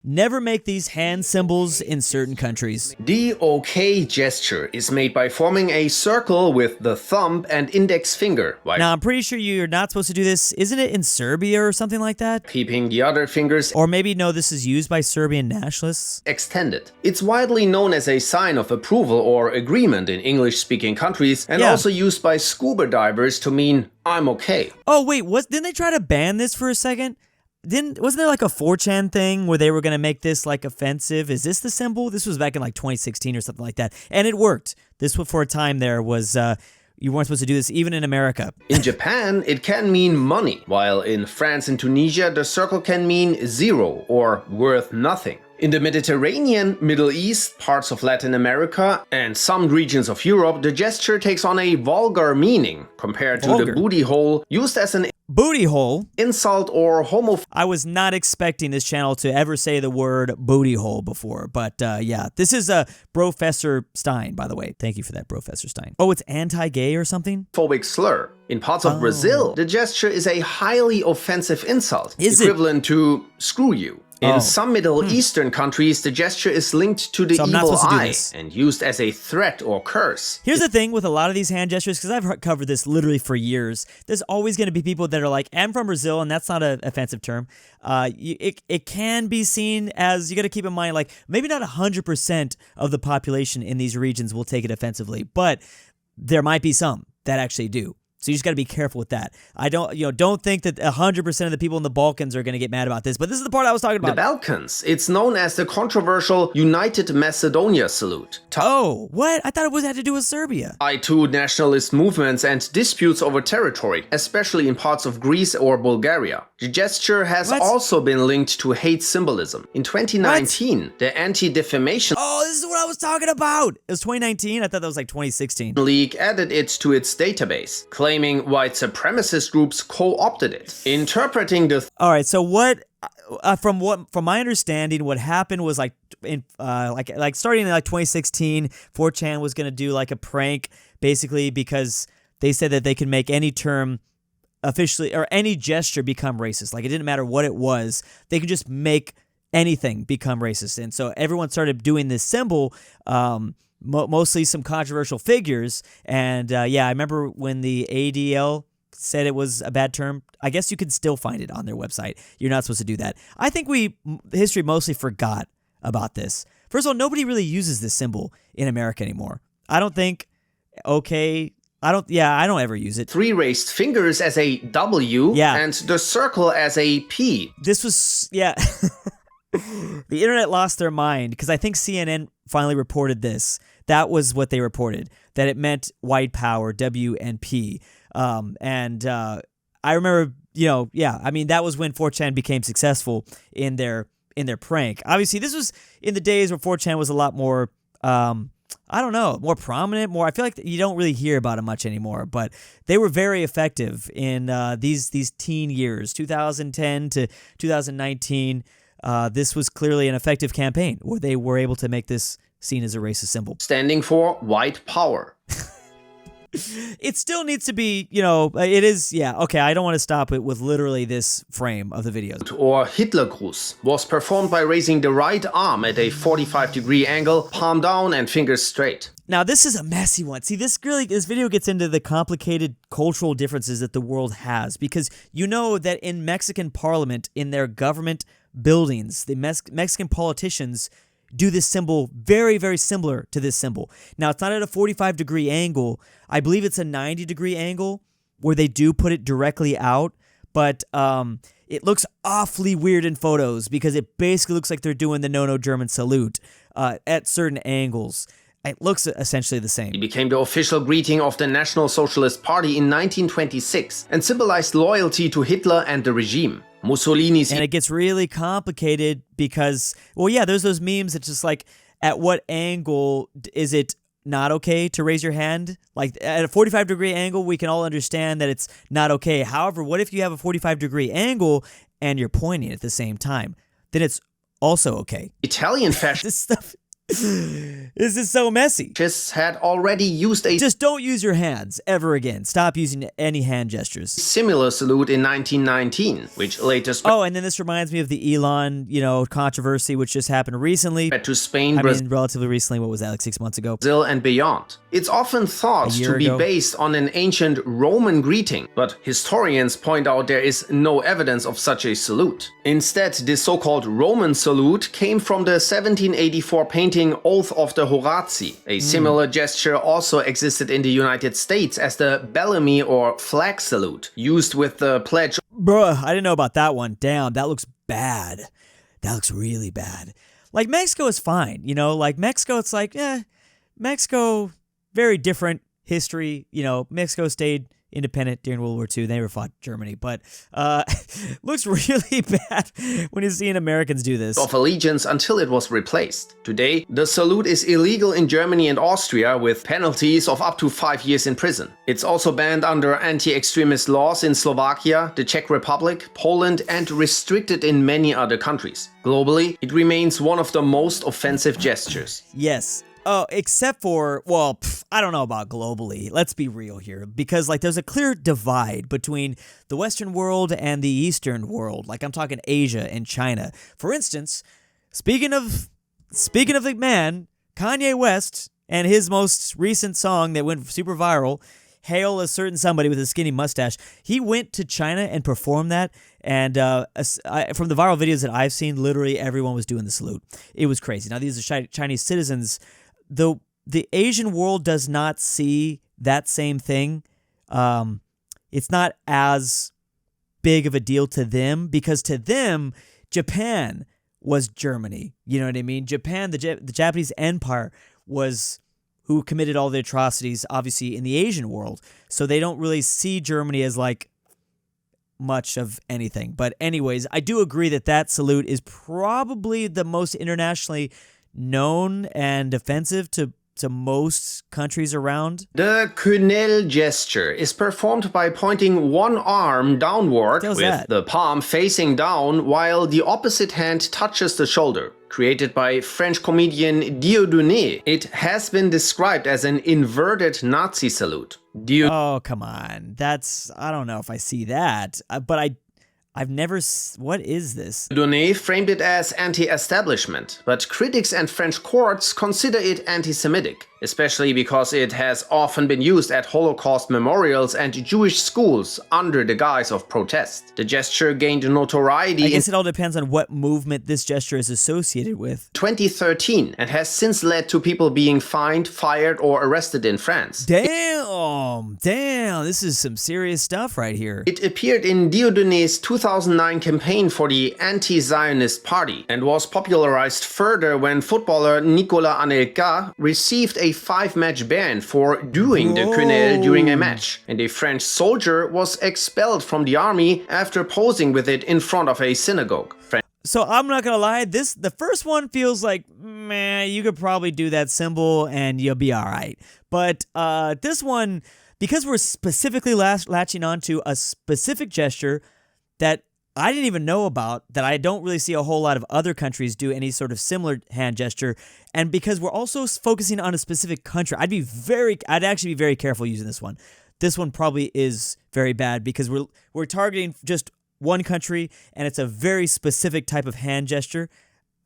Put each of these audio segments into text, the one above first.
Never make these hand symbols in certain countries. The OK gesture is made by forming a circle with the thumb and index finger, while Now, I'm pretty sure you're not supposed to do this. Isn't it in Serbia or something like that? keeping the other fingers Or maybe, no, this is used by Serbian nationalists? extended. It's widely known as a sign of approval or agreement in English-speaking countries, and Yeah. also used by scuba divers to mean I'm okay. Oh, wait, didn't they try to ban this for a second? Wasn't there like a 4chan thing where they were going to make this like offensive? Is this the symbol? This was back in like 2016 or something like that. And it worked. This for a time there was, you weren't supposed to do this even in America. In Japan, it can mean money, while in France and Tunisia, the circle can mean zero or worth nothing. In the Mediterranean, Middle East, parts of Latin America, and some regions of Europe, the gesture takes on a vulgar meaning compared to Vulgar. the booty hole, used as an Booty hole? insult or I was not expecting this channel to ever say the word booty hole before, but yeah. This is Professor Stein, by the way. Thank you for that, Professor Stein. Oh, it's anti-gay or something? homophobic slur. In parts of Brazil, the gesture is a highly offensive insult, Is it? equivalent to screw you. In Oh. some Middle Eastern countries, the gesture is linked to the So I'm not evil supposed to do eye this. and used as a threat or curse. Here's the thing with a lot of these hand gestures, because I've covered this literally for years. There's always going to be people that are like, I'm from Brazil, and that's not an offensive term. It can be seen as, you got to keep in mind, like maybe not 100% of the population in these regions will take it offensively, but there might be some that actually do. So you just got to be careful with that. Don't think that 100% of the people in the Balkans are going to get mad about this, but this is the part I was talking The about. Balkans. It's known as the controversial United Macedonia salute. Oh, what? I thought it had to do with Serbia. Tied to nationalist movements and disputes over territory, especially in parts of Greece or Bulgaria. The gesture has What? also been linked to hate symbolism. In 2019, the Anti-Defamation Oh, this is what I was talking about. It was 2019. I thought that was like 2016. League added it to its database, claiming white supremacist groups co-opted it. Interpreting the All right. So from my understanding, what happened was like starting in like 2016, 4chan was gonna do like a prank, basically because they said that they could make any term officially or any gesture become racist. Like it didn't matter what it was, they could just make anything become racist. And so everyone started doing this symbol. Mostly some controversial figures, and yeah, I remember when the ADL said it was a bad term. I guess you can still find it on their website. You're not supposed to do that. I think history mostly forgot about this. First of all, nobody really uses this symbol in America anymore. I don't think. Okay, I don't ever use it. three raised fingers as a W Yeah. and the circle as a P. This was yeah. The internet lost their mind because I think CNN finally reported this. That was what they reported, that it meant white power, W and P. I remember, I mean, that was when 4chan became successful in their prank. Obviously, this was in the days where 4chan was a lot more, more prominent, I feel like you don't really hear about it much anymore, but they were very effective in these teen years, 2010 to 2019. This was clearly an effective campaign where they were able to make this seen as a racist symbol. Standing for white power. It still needs to be, it is, yeah, okay, I don't want to stop it with literally this frame of the videos. Or Hitlergruß was performed by raising the right arm at a 45-degree angle, palm down and fingers straight. Now, this is a messy one. See, this video gets into the complicated cultural differences that the world has, because you know that in Mexican parliament, in their government buildings, the Mexican politicians do this symbol very, very similar to this symbol. Now, it's not at a 45-degree angle. I believe it's a 90-degree angle where they do put it directly out, but it looks awfully weird in photos because it basically looks like they're doing the no German salute at certain angles. It looks essentially the same. It became the official greeting of the National Socialist Party in 1926 and symbolized loyalty to Hitler and the regime. Mussolini's... And it gets really complicated because, well, yeah, there's those memes that's just like, at what angle is it not okay to raise your hand? Like, at a 45-degree angle, we can all understand that it's not okay. However, what if you have a 45-degree angle and you're pointing at the same time? Then it's also okay. Italian fashion... This stuff... This is so messy. Had already used a Just don't use your hands ever again. Stop using any hand gestures. similar salute in 1919, which later Oh, and then this reminds me of the Elon, controversy, which just happened recently. spread to Spain, Relatively recently. What was that, like 6 months ago? Brazil, and beyond. It's often thought to be based on an ancient Roman greeting, but historians point out there is no evidence of such a salute. Instead, the so-called Roman salute came from the 1784 painting Oath of the Horatii. A similar gesture also existed in the United States as the Bellamy or flag salute, used with the pledge. Bruh, I didn't know about that one. Damn, that looks bad. That looks really bad. Like, Mexico is fine, like Mexico, it's like, Mexico, very different history. Mexico stayed independent during World War II. They never fought Germany, but looks really bad when you're seeing Americans do this. Of allegiance until it was replaced. Today, the salute is illegal in Germany and Austria with penalties of up to 5 years in prison. It's also banned under anti-extremist laws in Slovakia, the Czech Republic, Poland, and restricted in many other countries. Globally, it remains one of the most offensive gestures. Yes. Oh, except for, I don't know about globally. Let's be real here. Because, there's a clear divide between the Western world and the Eastern world. Like, I'm talking Asia and China. For instance, speaking of the man, Kanye West, and his most recent song that went super viral, Hail a Certain Somebody with a Skinny Mustache, he went to China and performed that. And from the viral videos that I've seen, literally everyone was doing the salute. It was crazy. Now, these are Chinese citizens. The Asian world does not see that same thing. It's not as big of a deal to them because to them, Japan was Germany. You know what I mean? Japan, the Japanese Empire was who committed all the atrocities, obviously, in the Asian world. So they don't really see Germany as much of anything. But anyways, I do agree that salute is probably the most internationally known and offensive to most countries around. The quenelle gesture is performed by pointing one arm downward with the palm facing down while the opposite hand touches the shoulder. Created by French comedian Durnil, it has been described as an inverted Nazi salute. Oh, come on. I don't know if I see that, but I've never... What is this? Durnil framed it as anti-establishment, but critics and French courts consider it anti-Semitic, especially because it has often been used at Holocaust memorials and Jewish schools under the guise of protest. The gesture gained notoriety I guess it all depends on what movement this gesture is associated with. 2013 and has since led to people being fined, fired, or arrested in France. Damn, this is some serious stuff right here. It appeared in Durnil's 2009 campaign for the anti-Zionist party and was popularized further when footballer Nicolas Anelka received a 5-match ban for doing the quenelle during a match, and a French soldier was expelled from the army after posing with it in front of a synagogue. So I'm not gonna lie, the first one feels like, man, you could probably do that symbol and you'll be all right. But this one, because we're specifically latching onto a specific gesture that I didn't even know about, that I don't really see a whole lot of other countries do any sort of similar hand gesture, and because we're also focusing on a specific country, I'd actually be very careful using this one. This one probably is very bad because we're targeting just one country, and it's a very specific type of hand gesture.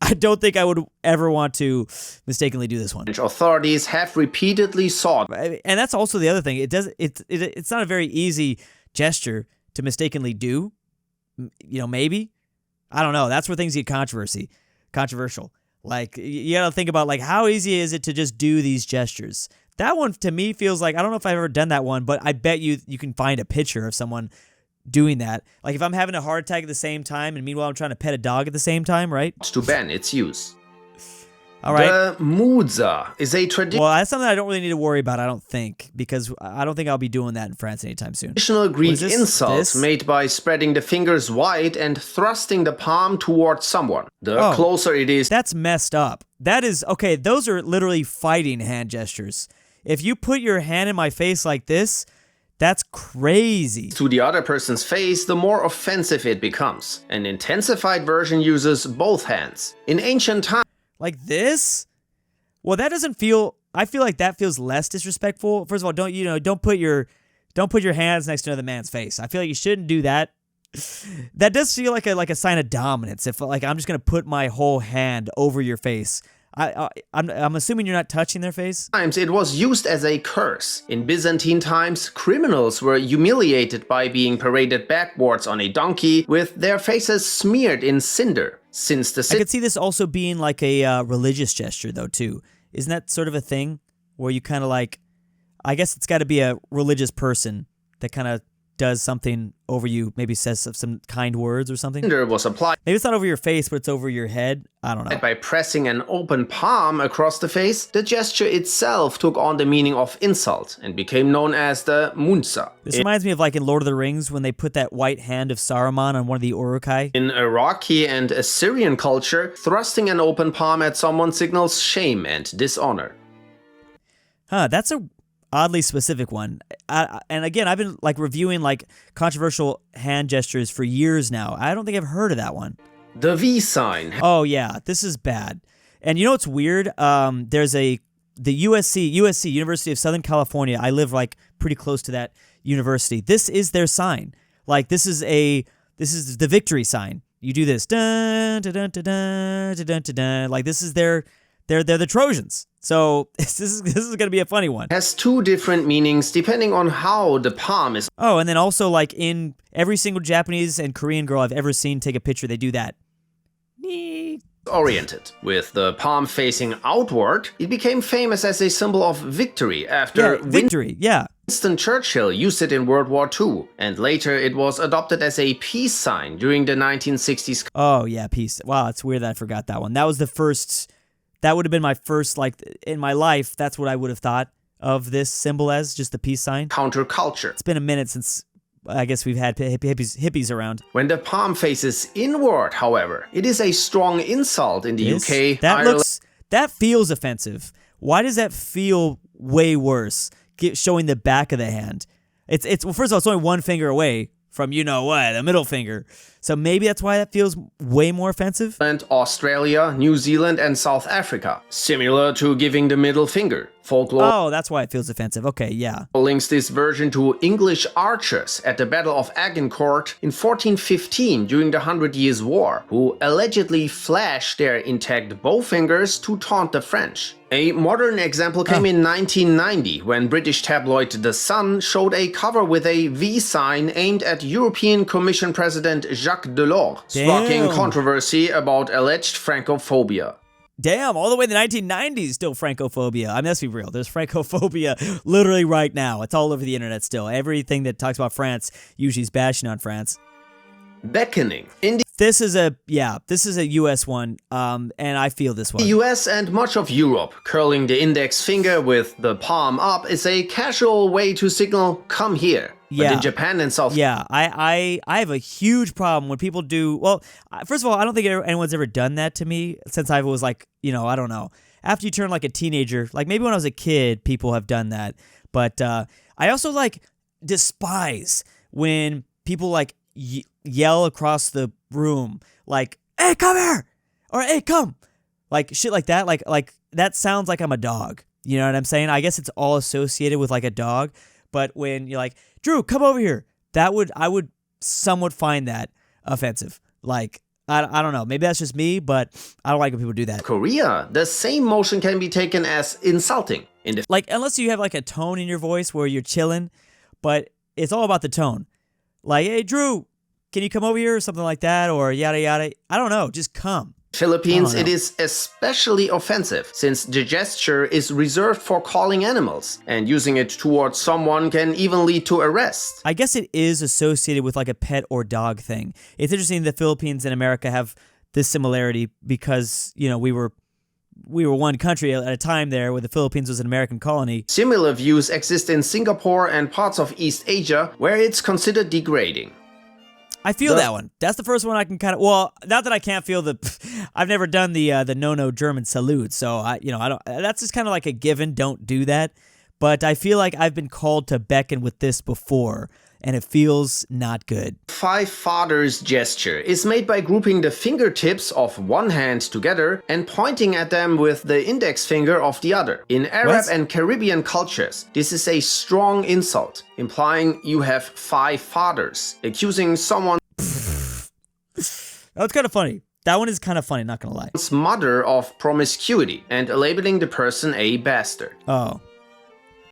I don't think I would ever want to mistakenly do this one. Authorities have repeatedly sought, and that's also the other thing. It's not a very easy gesture to mistakenly do. Maybe. I don't know. That's where things get controversial. Like, you gotta think about, how easy is it to just do these gestures? That one, to me, feels like, I don't know if I've ever done that one, but I bet you can find a picture of someone doing that. Like, if I'm having a heart attack at the same time, and meanwhile I'm trying to pet a dog at the same time, right? To ban its use. All right. The moutza is a tradition. Well, that's something I don't really need to worry about, I don't think, because I don't think I'll be doing that in France anytime soon. Traditional Greek insult made by spreading the fingers wide and thrusting the palm towards someone. The closer it is... That's messed up. That is... Okay, those are literally fighting hand gestures. If you put your hand in my face like this, that's crazy. To the other person's face, the more offensive it becomes. An intensified version uses both hands. In ancient times... Like this? Well, that doesn't feel. I feel like that feels less disrespectful. First of all, don't put your hands next to another man's face. I feel like you shouldn't do that. That does feel like a sign of dominance. If like I'm just gonna put my whole hand over your face. I'm assuming you're not touching their face. Times it was used as a curse. In Byzantine times, criminals were humiliated by being paraded backwards on a donkey with their faces smeared in cinder. I could see this also being like a religious gesture, though, too. Isn't that sort of a thing where you kind of like, I guess it's got to be a religious person that kind of does something over you, maybe says some kind words or something? Cinder was applied. Maybe it's not over your face, but it's over your head. I don't know. By pressing an open palm across the face, the gesture itself took on the meaning of insult and became known as the moutza. This reminds me of like in Lord of the Rings when they put that white hand of Saruman on one of the Uruk-hai. In Iraqi and Assyrian culture, thrusting an open palm at someone signals shame and dishonor. Huh, that's a oddly specific one. And again, I've been like reviewing like controversial hand gestures for years now. I don't think I've heard of that one. The V sign. Oh yeah, this is bad. And you know what's weird? There's the USC, University of Southern California. I live like pretty close to that university. This is their sign. Like this is the victory sign. You do this. Dun, dun, dun, dun, dun, dun, dun, dun. Like this is they're the Trojans. So this is going to be a funny one. Has two different meanings depending on how the palm is. Oh, and then also like in every single Japanese and Korean girl I've ever seen take a picture, they do that. Oriented. With the palm facing outward, it became famous as a symbol of victory after victory. Winston Churchill used it in World War II, and later it was adopted as a peace sign during the 1960s. Oh yeah, peace. Wow, it's weird that I forgot that one. That was the first. That would have been my first, like, in my life, that's what I would have thought of this symbol as, just the peace sign. Counterculture. It's been a minute since, I guess, we've had hippies around. When the palm faces inward, however, it is a strong insult in the UK, Ireland. That feels offensive. Why does that feel way worse, showing the back of the hand? Well, first of all, it's only one finger away from the middle finger. So maybe that's why that feels way more offensive. And Australia, New Zealand, and South Africa, similar to giving the middle finger. Folklore. Oh, that's why it feels offensive. Okay, yeah. Links this version to English archers at the Battle of Agincourt in 1415 during the 100 Years' War, who allegedly flashed their intact bow fingers to taunt the French. A modern example came in 1990 when British tabloid The Sun showed a cover with a V sign aimed at European Commission President Jacques Delors, sparking controversy about alleged Francophobia. Damn, all the way in the 1990s, still Francophobia. I mean, let's be real. There's Francophobia literally right now. It's all over the internet still. Everything that talks about France usually is bashing on France. Beckoning. This is a U.S. one, and I feel this one. The U.S. and much of Europe, curling the index finger with the palm up is a casual way to signal, come here. But in Japan and South... Yeah, I have a huge problem when people do... Well, first of all, I don't think anyone's ever done that to me since I was like, I don't know. After you turn like a teenager, like maybe when I was a kid, people have done that. But I also like despise when people like yell across the room like, hey, come here! Or hey, come! Like shit like that. Like that sounds like I'm a dog. You know what I'm saying? I guess it's all associated with like a dog. But when you're like, Drew, come over here, I would somewhat find that offensive. Like, I don't know. Maybe that's just me, but I don't like when people do that. Korea, the same motion can be taken as insulting. Like, unless you have like a tone in your voice where you're chilling, but it's all about the tone. Like, hey, Drew, can you come over here or something like that? Or yada, yada. I don't know. Just come. Philippines, it is especially offensive since the gesture is reserved for calling animals, and using it towards someone can even lead to arrest. I guess it is associated with like a pet or dog thing. It's interesting the Philippines and America have this similarity because, we were one country at a time there where the Philippines was an American colony. Similar views exist in Singapore and parts of East Asia where it's considered degrading. I feel that one. That's the first one I can kind of. Well, not that I can't feel the. I've never done the no German salute, so I don't. That's just kind of like a given. Don't do that. but I feel like I've been called to beckon with this before, and it feels not good. Five fathers gesture is made by grouping the fingertips of one hand together and pointing at them with the index finger of the other. In Arab and Caribbean cultures, this is a strong insult, implying you have five fathers, accusing someone's That's kind of funny. That one is kind of funny, not gonna lie. mother of promiscuity and labeling the person a bastard. Oh.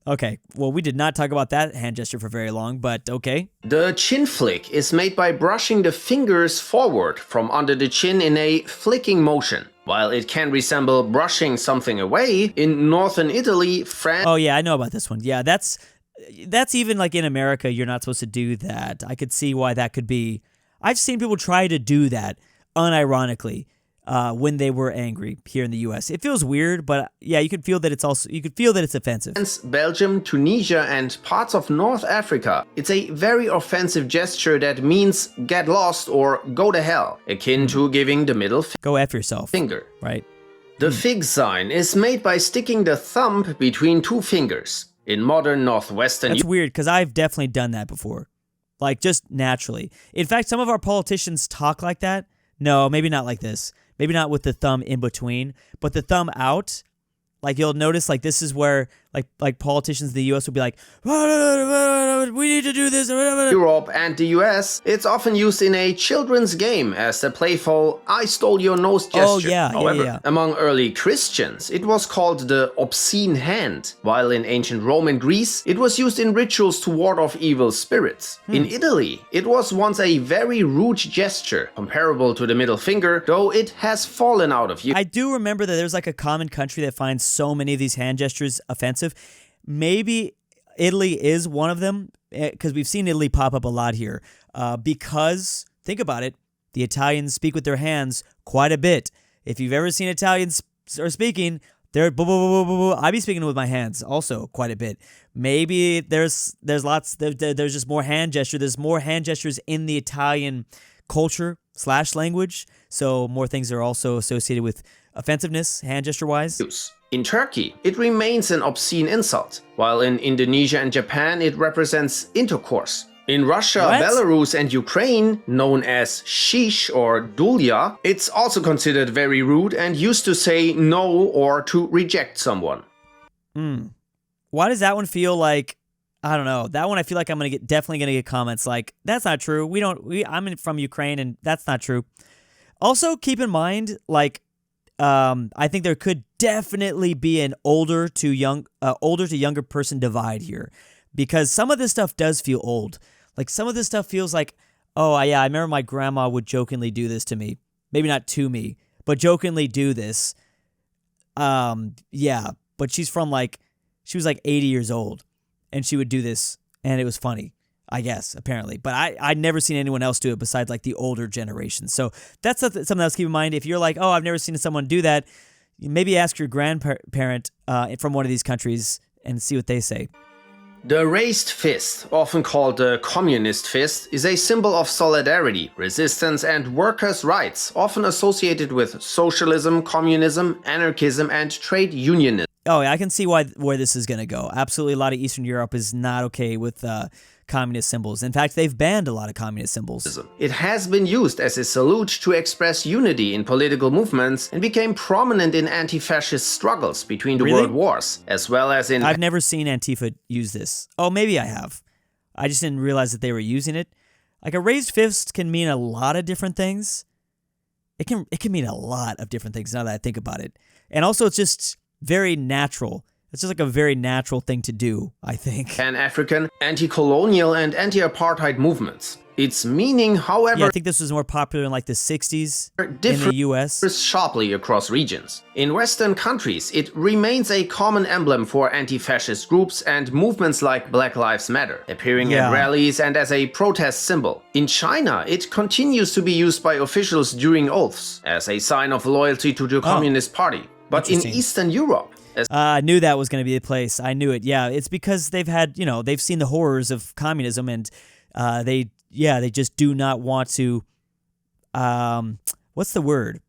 Okay, well, we did not talk about that hand gesture for very long, but okay. The chin flick is made by brushing the fingers forward from under the chin in a flicking motion. While it can resemble brushing something away, in northern Italy, France... Oh yeah, I know about this one. Yeah, that's even like in America, you're not supposed to do that. I could see why that could be. I've seen people try to do that unironically when they were angry here in the U.S. It feels weird, but yeah, you could feel that it's offensive. Belgium, Tunisia, and parts of North Africa. It's a very offensive gesture that means get lost or go to hell, akin to giving the middle Go F yourself. finger. Right. The fig sign is made by sticking the thumb between two fingers. In modern northwestern That's weird because I've definitely done that before. Like just naturally. In fact, some of our politicians talk like that. No, maybe not like this. Maybe not with the thumb in between, but the thumb out. Like you'll notice, like this is where like politicians in the U.S. will be like, we need to do this. Europe and the US, it's often used in a children's game as the playful "I stole your nose" gesture. Oh yeah, However, yeah. among early Christians, it was called the obscene hand, while in ancient Rome and Greece, it was used in rituals to ward off evil spirits. In Italy, it was once a very rude gesture, comparable to the middle finger, though it has fallen out of use. I do remember that there's like a common country that finds so many of these hand gestures offensive. Maybe Italy is one of them, because we've seen Italy pop up a lot here. Because, think about it, the Italians speak with their hands quite a bit. If you've ever seen Italians are speaking, they're I be speaking with my hands also quite a bit. Maybe there's just more hand gesture. There's more hand gestures in the Italian culture / language. So more things are also associated with offensiveness, hand gesture wise. In Turkey, it remains an obscene insult, while in Indonesia and Japan it represents intercourse. In Russia, Belarus, and Ukraine, known as shish or dulya, it's also considered very rude and used to say no or to reject someone. Why does that one feel like, I don't know, that one I feel like I'm definitely gonna get comments like, that's not true, I'm from Ukraine and that's not true. Also, keep in mind, like, I think there could definitely be an older to younger person divide here, because some of this stuff does feel old. Like some of this stuff feels like, oh yeah, I remember my grandma would jokingly do this to me. Maybe not to me, but jokingly do this. Yeah, but she was like 80 years old, and she would do this, and it was funny. I guess, apparently. But I'd never seen anyone else do it besides like the older generation. So that's something else to keep in mind. If you're like, oh, I've never seen someone do that, maybe ask your grandparent from one of these countries and see what they say. The raised fist, often called the communist fist, is a symbol of solidarity, resistance, and workers' rights, often associated with socialism, communism, anarchism, and trade unionism. Oh, yeah, I can see where this is going to go. Absolutely, a lot of Eastern Europe is not okay with communist symbols. In fact, they've banned a lot of communist symbols. It has been used as a salute to express unity in political movements and became prominent in anti-fascist struggles between the world wars, as well as in... I've never seen Antifa use this. Oh, maybe I have. I just didn't realize that they were using it. Like a raised fist can mean a lot of different things. It can mean a lot of different things now that I think about it. And also it's just very natural. It's just like a very natural thing to do, I think. Pan-African, anti-colonial, and anti-apartheid movements. Its meaning, however... Yeah, I think this was more popular in like the 60s in the US. ...differs sharply across regions. In Western countries, it remains a common emblem for anti-fascist groups and movements like Black Lives Matter, appearing at rallies and as a protest symbol. In China, it continues to be used by officials during oaths, as a sign of loyalty to the Communist Party. But in Eastern Europe... I knew that was going to be the place. I knew it. Yeah, it's because they've had, they've seen the horrors of communism, and they just do not want to, what's the word?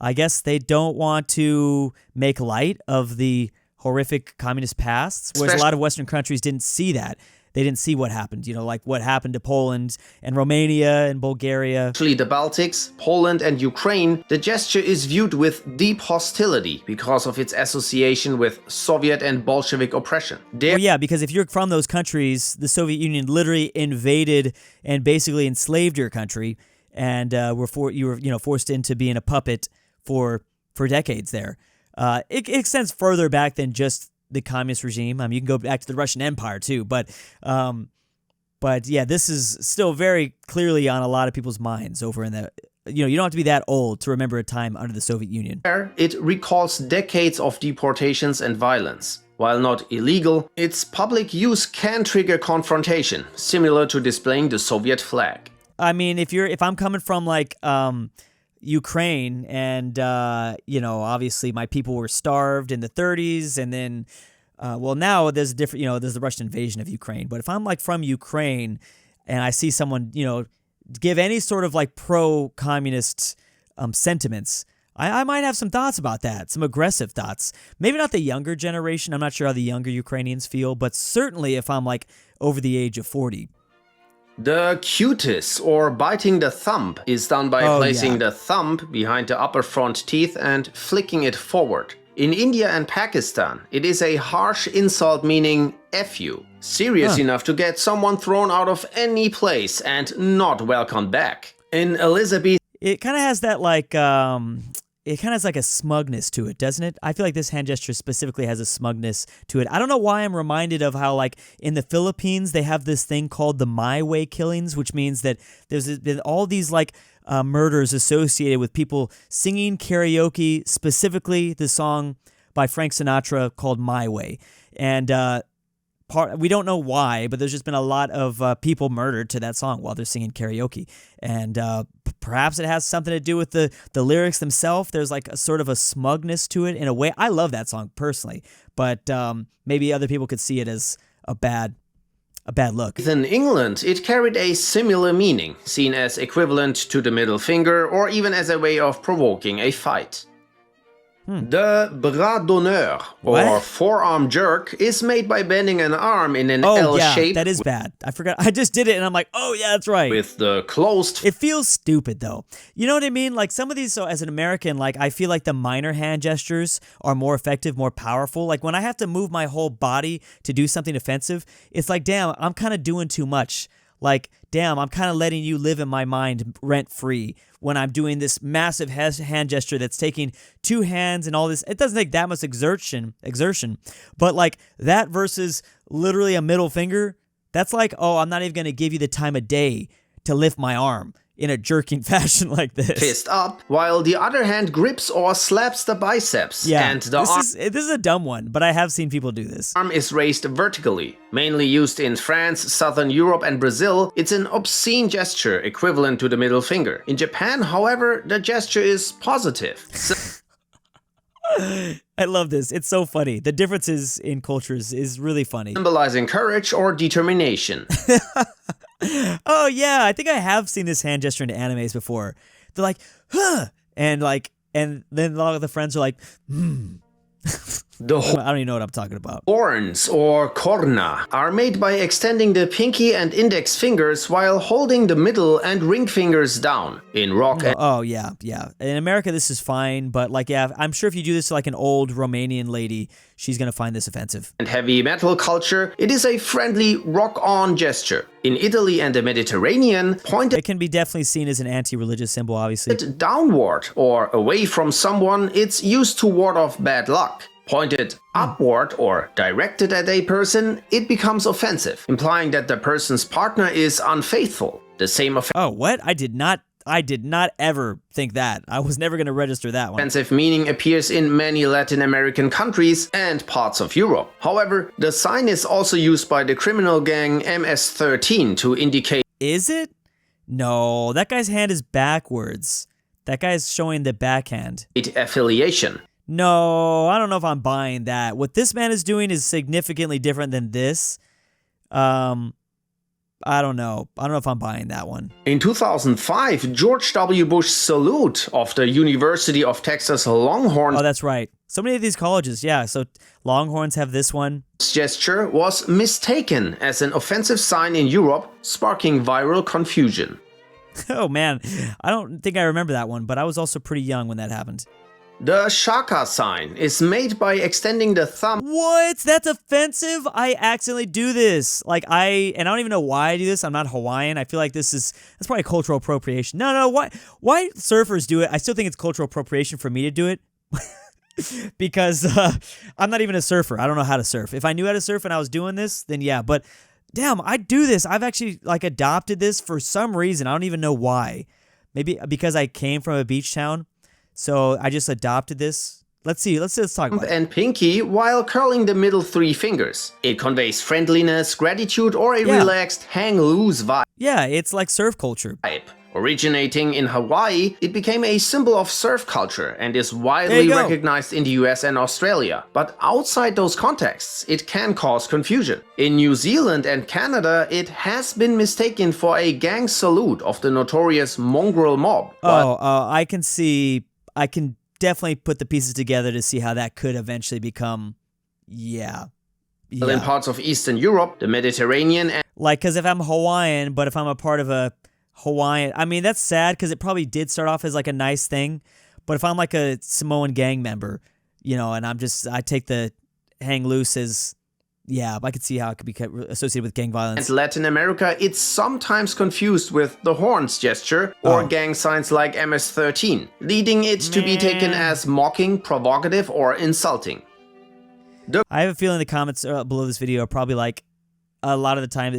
I guess they don't want to make light of the horrific communist pasts, whereas a lot of Western countries didn't see that. They didn't see what happened, like what happened to Poland and Romania and Bulgaria. Actually, the Baltics, Poland and Ukraine, the gesture is viewed with deep hostility because of its association with Soviet and Bolshevik oppression. Well, yeah, because if you're from those countries, the Soviet Union literally invaded and basically enslaved your country, and you were forced into being a puppet for decades there. It extends further back than just the communist regime. I mean, you can go back to the Russian Empire too, but yeah, this is still very clearly on a lot of people's minds over in the, you don't have to be that old to remember a time under the Soviet Union. It recalls decades of deportations and violence. While not illegal, its public use can trigger confrontation, similar to displaying the Soviet flag. I mean, if I'm coming from like Ukraine, and obviously my people were starved in the 30s, and then now there's there's the Russian invasion of Ukraine. But if I'm like from Ukraine and I see someone give any sort of like pro-communist sentiments, I might have some thoughts about that, some aggressive thoughts. Maybe not the younger generation. I'm not sure how the younger Ukrainians feel, but certainly if I'm like over the age of 40. The cutis, or biting the thumb, is done by placing the thumb behind the upper front teeth and flicking it forward. In India and Pakistan, it is a harsh insult meaning F you, serious enough to get someone thrown out of any place and not welcomed back. In Elizabeth, it kind of has that like it kind of has like a smugness to it, doesn't it? I feel like this hand gesture specifically has a smugness to it. I don't know why I'm reminded of how like in the Philippines they have this thing called the My Way killings, which means that there's been all these like murders associated with people singing karaoke, specifically the song by Frank Sinatra called My Way. And we don't know why, but there's just been a lot of people murdered to that song while they're singing karaoke. And perhaps it has something to do with the lyrics themselves. There's like a sort of a smugness to it in a way. I love that song personally, but maybe other people could see it as a bad look. In England, it carried a similar meaning, seen as equivalent to the middle finger or even as a way of provoking a fight. The braoner, or forearm jerk, is made by bending an arm in an L shape. That is bad. I forgot. I just did it and I'm like, oh yeah, that's right. With the closed... It feels stupid though. You know what I mean? Like some of these, so as an American, like I feel like the minor hand gestures are more effective, more powerful. Like when I have to move my whole body to do something offensive, it's like, damn, I'm kind of doing too much. Like, damn, I'm kind of letting you live in my mind rent-free when I'm doing this massive hand gesture that's taking two hands and all this. It doesn't take that much exertion, but like that versus literally a middle finger, that's like, oh, I'm not even going to give you the time of day to lift my arm in a jerking fashion like this. Fist up, while the other hand grips or slaps the biceps. Yeah, and this is a dumb one, but I have seen people do this. Arm is raised vertically. Mainly used in France, Southern Europe and Brazil, it's an obscene gesture equivalent to the middle finger. In Japan, however, the gesture is positive. I love this. It's so funny. The differences in cultures is really funny. Symbolizing courage or determination. Oh yeah, I think I have seen this hand gesture in animes before. They're like, huh, and then a lot of the friends are like, hmm. I don't even know what I'm talking about. Horns, or corna, are made by extending the pinky and index fingers while holding the middle and ring fingers down. In rock and... Oh, yeah. In America, this is fine, but like, yeah, I'm sure if you do this to like an old Romanian lady, she's gonna find this offensive. And heavy metal culture, it is a friendly rock-on gesture. In Italy and the Mediterranean, it can be definitely seen as an anti-religious symbol, obviously. Downward or away from someone, it's used to ward off bad luck. Pointed upward or directed at a person, it becomes offensive, implying that the person's partner is unfaithful. The same Oh, what? I did not ever think that. I was never going to register that one. Offensive meaning appears in many Latin American countries and parts of Europe. However, the sign is also used by the criminal gang MS-13 to indicate... Is it? No, that guy's hand is backwards. That guy's showing the backhand. Affiliation. No, I don't know if I'm buying that. What this man is doing is significantly different than this. I don't know. I don't know if I'm buying that one. In 2005, George W. Bush's salute of the University of Texas Longhorns Oh, that's right. So many of these colleges, yeah. So Longhorns have this one. gesture was mistaken as an offensive sign in Europe, sparking viral confusion. Oh, man. I don't think I remember that one, but I was also pretty young when that happened. The Shaka sign is made by extending the thumb. What? That's offensive? I accidentally do this. And I don't even know why I do this. I'm not Hawaiian. I feel like that's probably cultural appropriation. No, why surfers do it? I still think it's cultural appropriation for me to do it. Because I'm not even a surfer. I don't know how to surf. If I knew how to surf and I was doing this, then yeah. But damn, I do this. I've actually adopted this for some reason. I don't even know why. Maybe because I came from a beach town. So I just adopted this. Let's see. Let's talk about it. And pinky while curling the middle three fingers. It conveys friendliness, gratitude, or a relaxed hang loose vibe. Yeah, it's like surf culture. Originating in Hawaii, it became a symbol of surf culture and is widely recognized in the US and Australia. But outside those contexts, it can cause confusion. In New Zealand and Canada, it has been mistaken for a gang salute of the notorious mongrel mob. I can see. I can definitely put the pieces together to see how that could eventually become, in parts of Eastern Europe, the Mediterranean, and because if I'm Hawaiian, but if I'm a part of a Hawaiian, I mean, that's sad because it probably did start off as a nice thing, but if I'm a Samoan gang member, and I take the hang loose as, I could see how it could be associated with gang violence. And Latin America, it's sometimes confused with the horns gesture or gang signs like MS-13, leading it to be taken as mocking, provocative, or insulting. I have a feeling the comments below this video are probably a lot of the time a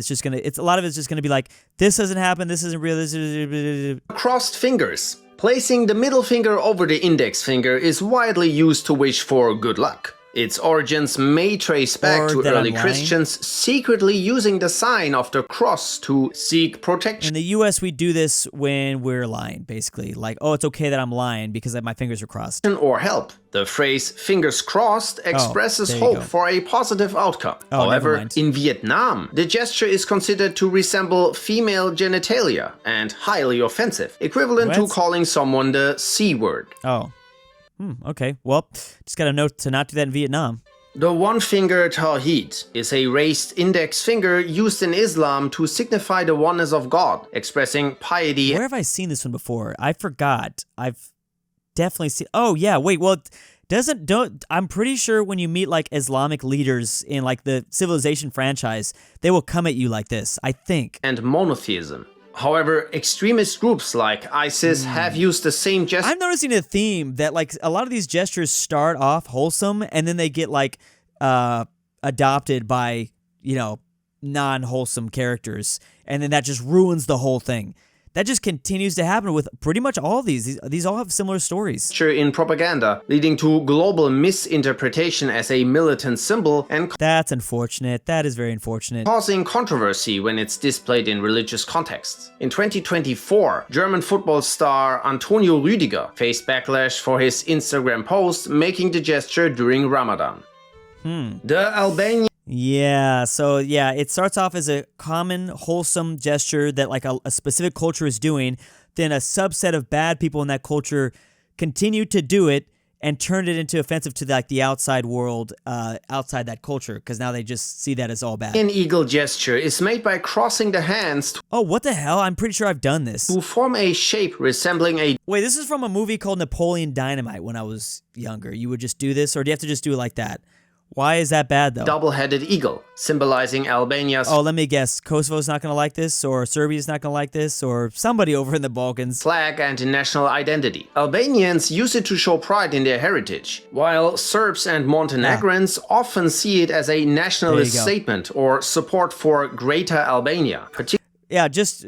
lot of it's just gonna be this doesn't happen, this isn't real, this is... Crossed fingers. Placing the middle finger over the index finger is widely used to wish for good luck. Its origins may trace back to early Christians secretly using the sign of the cross to seek protection. In the US, we do this when we're lying, basically. It's okay that I'm lying because my fingers are crossed. Or help. The phrase fingers crossed expresses hope for a positive outcome. However, in Vietnam, the gesture is considered to resemble female genitalia and highly offensive, equivalent to calling someone the C word. Okay. Well, just got a note to not do that in Vietnam. The one-finger tawhid is a raised index finger used in Islam to signify the oneness of God, expressing piety. Where have I seen this one before? I forgot. I've definitely seen... Oh, yeah, wait, well, I'm pretty sure when you meet Islamic leaders in the Civilization franchise, they will come at you like this, I think. And monotheism. However, extremist groups like ISIS have used the same gesture. I'm noticing a theme that a lot of these gestures start off wholesome and then they get adopted by, non-wholesome characters, and then that just ruins the whole thing. That just continues to happen with pretty much all of these. These all have similar stories. In propaganda, leading to global misinterpretation as a militant symbol and... That's unfortunate. That is very unfortunate. Causing controversy when it's displayed in religious contexts. In 2024, German football star Antonio Rüdiger faced backlash for his Instagram post making the gesture during Ramadan. The Albanian... it starts off as a common, wholesome gesture that a specific culture is doing. Then a subset of bad people in that culture continue to do it and turn it into offensive to the outside world, outside that culture, because now they just see that as all bad. An eagle gesture is made by crossing the hands. Oh, what the hell? I'm pretty sure I've done this. To form a shape resembling a... Wait, this is from a movie called Napoleon Dynamite when I was younger. You would just do this, or do you have to just do it like that? Why is that bad, though? Double-headed eagle, symbolizing Albania's... Oh, let me guess. Kosovo's not going to like this, or Serbia's not going to like this, or somebody over in the Balkans. Flag and national identity. Albanians use it to show pride in their heritage, while Serbs and Montenegrins often see it as a nationalist statement or support for Greater Albania. Just...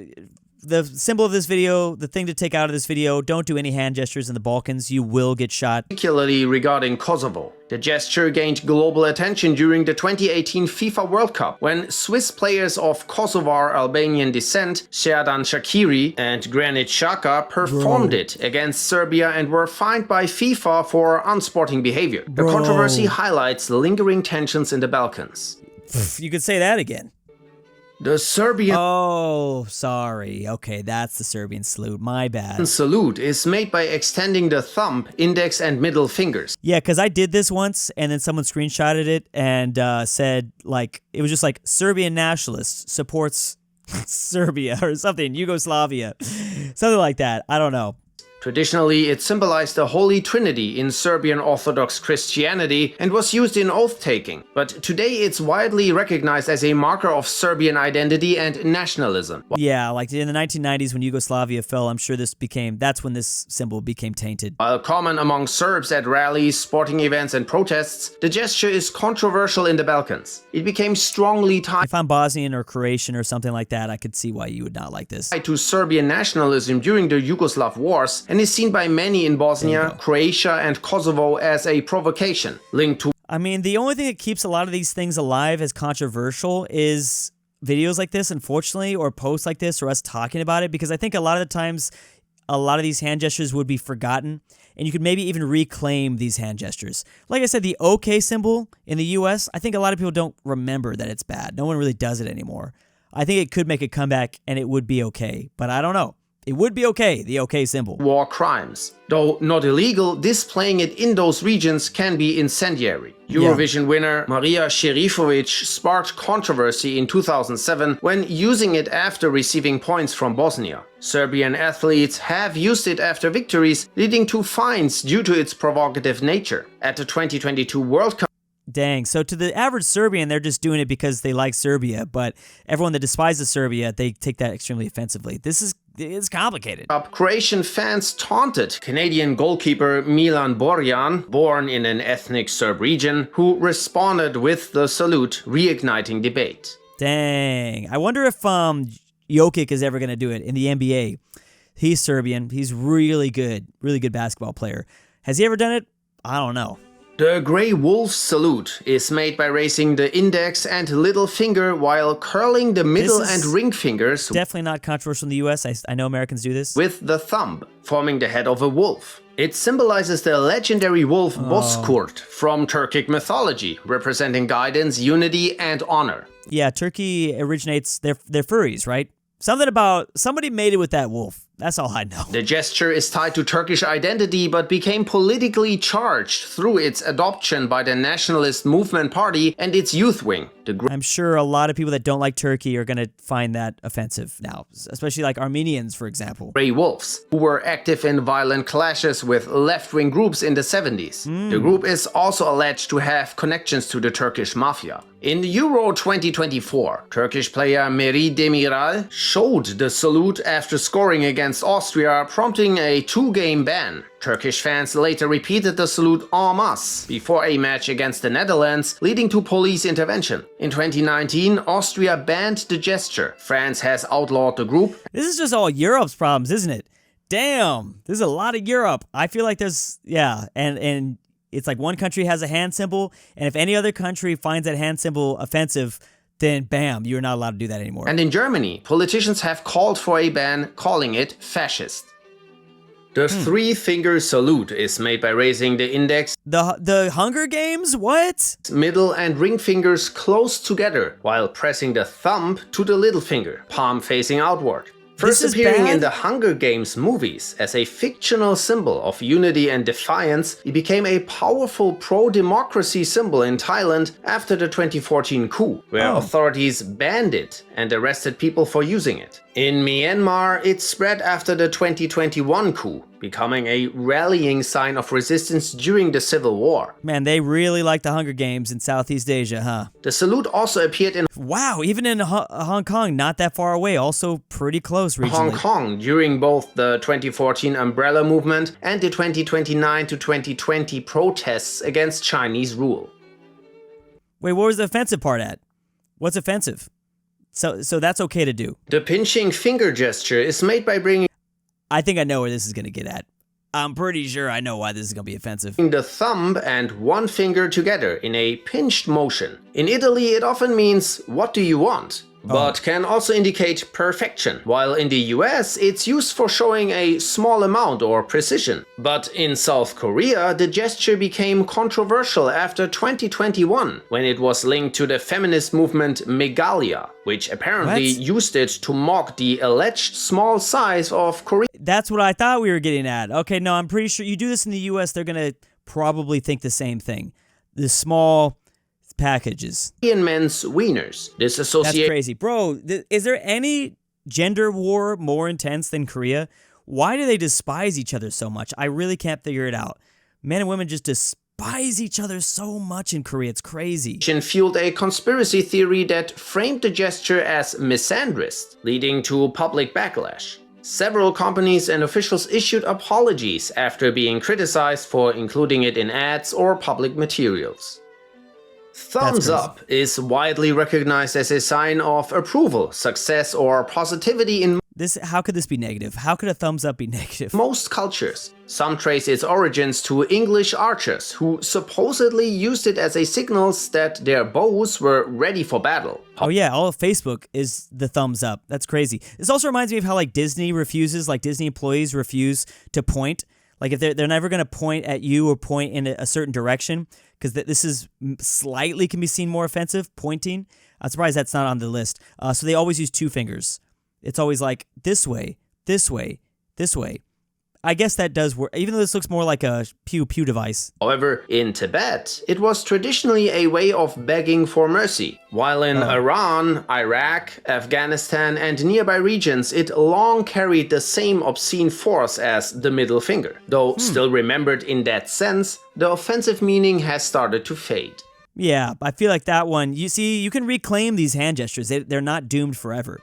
The symbol of this video, the thing to take out of this video, don't do any hand gestures in the Balkans. You will get shot. Particularly regarding Kosovo. The gesture gained global attention during the 2018 FIFA World Cup, when Swiss players of Kosovar Albanian descent, Xherdan Shaqiri and Granit Xhaka, performed it against Serbia and were fined by FIFA for unsporting behavior. The controversy highlights lingering tensions in the Balkans. You could say that again. The Serbian Oh, sorry. Okay, that's the Serbian salute. My bad. salute is made by extending the thumb, index, and middle fingers. Yeah, because I did this once, and then someone screenshotted it and said, like, it was just like, Serbian nationalist supports Serbia or something, Yugoslavia, something like that. I don't know. Traditionally, it symbolized the Holy Trinity in Serbian Orthodox Christianity and was used in oath-taking, but today it's widely recognized as a marker of Serbian identity and nationalism. Yeah, like in the 1990s when Yugoslavia fell, I'm sure that's when this symbol became tainted. While common among Serbs at rallies, sporting events, and protests, the gesture is controversial in the Balkans. It became strongly tied If I'm Bosnian or Croatian or something like that, I could see why you would not like this. to Serbian nationalism during the Yugoslav wars and is seen by many in Bosnia, Croatia, and Kosovo as a provocation linked to I mean, the only thing that keeps a lot of these things alive as controversial is videos like this, unfortunately, or posts like this, or us talking about it, because I think a lot of the times, a lot of these hand gestures would be forgotten, and you could maybe even reclaim these hand gestures. Like I said, the OK symbol in the US, I think a lot of people don't remember that it's bad. No one really does it anymore. I think it could make a comeback, and it would be okay, but I don't know. It would be okay, the OK symbol. war crimes. Though not illegal, displaying it in those regions can be incendiary. Eurovision winner Maria Sherifovic sparked controversy in 2007 when using it after receiving points from Bosnia. Serbian athletes have used it after victories, leading to fines due to its provocative nature. At the 2022 World Cup, Dang. So to the average Serbian, they're just doing it because they like Serbia, but everyone that despises Serbia, they take that extremely offensively. It's complicated. Croatian fans taunted Canadian goalkeeper Milan Borjan, born in an ethnic Serb region, who responded with the salute, reigniting debate. Dang. I wonder if Jokic is ever going to do it in the NBA. He's Serbian. He's really good basketball player. Has he ever done it? I don't know. The Grey Wolf salute is made by raising the index and little finger while curling the middle and ring fingers. Definitely not controversial in the US. I know Americans do this. With the thumb, forming the head of a wolf. It symbolizes the legendary wolf Bozkurt from Turkic mythology, representing guidance, unity, and honor. Yeah, Turkey originates, they're furries, right? Somebody made it with that wolf. That's all I know. The gesture is tied to Turkish identity but became politically charged through its adoption by the Nationalist Movement Party and its youth wing. I'm sure a lot of people that don't like Turkey are going to find that offensive now, especially like Armenians, for example. Grey Wolves, who were active in violent clashes with left-wing groups in the 70s. The group is also alleged to have connections to the Turkish mafia. In Euro 2024, Turkish player Meri Demiral showed the salute after scoring against Austria, prompting a 2-game ban. Turkish fans later repeated the salute en masse before a match against the Netherlands, leading to police intervention. In 2019, Austria banned the gesture. France has outlawed the group. This is just all Europe's problems, isn't it? Damn, there's a lot of Europe. I feel like and it's like one country has a hand symbol, and if any other country finds that hand symbol offensive, then bam, you're not allowed to do that anymore. And in Germany, politicians have called for a ban, calling it fascist. The 3-finger salute is made by raising the index, The Hunger Games? What? middle and ring fingers close together while pressing the thumb to the little finger, palm facing outward. First appearing in the Hunger Games movies as a fictional symbol of unity and defiance, it became a powerful pro-democracy symbol in Thailand after the 2014 coup, where authorities banned it and arrested people for using it. In Myanmar, it spread after the 2021 coup, becoming a rallying sign of resistance during the civil war. Man, they really like the Hunger Games in Southeast Asia, huh? The salute also appeared in Wow, even in Hong Kong, not that far away, also pretty close regionally. Hong Kong during both the 2014 Umbrella Movement and the 2029 to 2020 protests against Chinese rule. Wait, what was the offensive part at? What's offensive? So that's okay to do. The pinching finger gesture is made by bringing I think I know where this is going to get at. I'm pretty sure I know why this is going to be offensive. the thumb and one finger together in a pinched motion. In Italy, it often means, "What do you want?" but can also indicate perfection, while in the US it's used for showing a small amount or precision. But in South Korea, the gesture became controversial after 2021, when it was linked to the feminist movement Megalia, which apparently used it to mock the alleged small size of Korea. That's what I thought we were getting at. Okay, no, I'm pretty sure you do this in the US, they're gonna probably think the same thing. The small packages. In men's wieners. This association. That's crazy. Bro, is there any gender war more intense than Korea? Why do they despise each other so much? I really can't figure it out. Men and women just despise each other so much in Korea. It's crazy. Fueled a conspiracy theory that framed the gesture as misandrist, leading to public backlash. Several companies and officials issued apologies after being criticized for including it in ads or public materials. Thumbs up is widely recognized as a sign of approval, success, or positivity in how could this be negative? How could a thumbs up be negative? most cultures. Some trace its origins to English archers, who supposedly used it as a signal that their bows were ready for battle. Oh yeah, all of Facebook is the thumbs up. That's crazy. This also reminds me of how like Disney employees refuse to point. Like if they're never going to point at you or point in a certain direction, because this is slightly can be seen more offensive, pointing. I'm surprised that's not on the list. So they always use two fingers. It's always like this way, this way, this way. I guess that does work, even though this looks more like a pew-pew device. However, in Tibet, it was traditionally a way of begging for mercy, while in Iran, Iraq, Afghanistan, and nearby regions, it long carried the same obscene force as the middle finger. Though still remembered in that sense, the offensive meaning has started to fade. Yeah, I feel like that one, you see, you can reclaim these hand gestures. They're not doomed forever.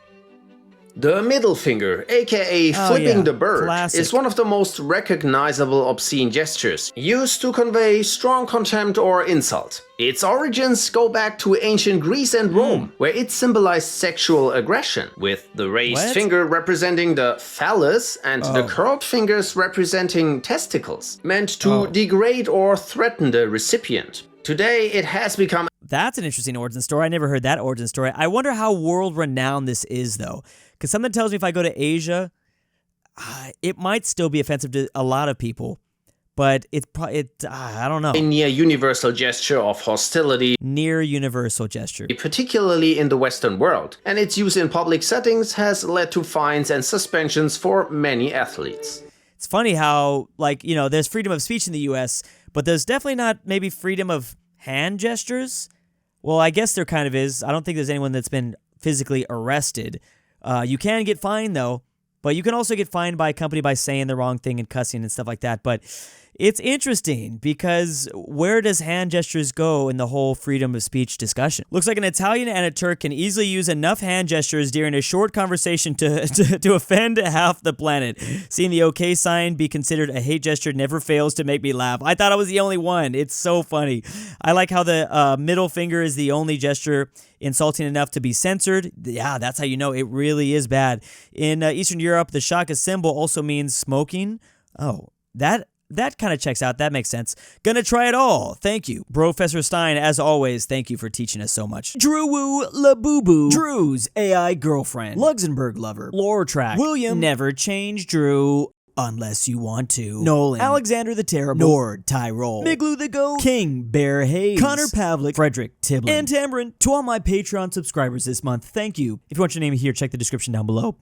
The middle finger, aka flipping the bird, classic. is one of the most recognizable obscene gestures, used to convey strong contempt or insult. Its origins go back to ancient Greece and Rome, where it symbolized sexual aggression, with the raised finger representing the phallus and the curled fingers representing testicles, meant to degrade or threaten the recipient. Today, it has become... That's an interesting origin story. I never heard that origin story. I wonder how world-renowned this is, though. Because something tells me if I go to Asia, it might still be offensive to a lot of people. But I don't know. A near universal gesture of hostility. Near universal gesture. Particularly in the Western world. And its use in public settings has led to fines and suspensions for many athletes. It's funny how, like, you know, there's freedom of speech in the U.S., but there's definitely not maybe freedom of hand gestures. Well, I guess there kind of is. I don't think there's anyone that's been physically arrested. You can get fined, though, but you can also get fined by a company by saying the wrong thing and cussing and stuff like that. But it's interesting because where does hand gestures go in the whole freedom of speech discussion? Looks like an Italian and a Turk can easily use enough hand gestures during a short conversation to offend half the planet. Seeing the OK sign be considered a hate gesture never fails to make me laugh. I thought I was the only one. It's so funny. I like how the middle finger is the only gesture insulting enough to be censored. Yeah, that's how you know it really is bad. In Eastern Europe, the Shaka symbol also means smoking. Oh, that kind of checks out. That makes sense. Gonna try it all. Thank you. Professor Stein, as always, thank you for teaching us so much. DruuuWu Labubu. Drew's AI girlfriend. LuxembourgLover. LoreTrack. William. Never change Drew. Unless you want to. Nolan. AlexandertheTerrible. NordTyrol. Miglu the Goat. KingBearHaze. Connor Pavlik. Fredrik Tibblin. And Tambre. To all my Patreon subscribers this month, thank you. If you want your name here, check the description down below.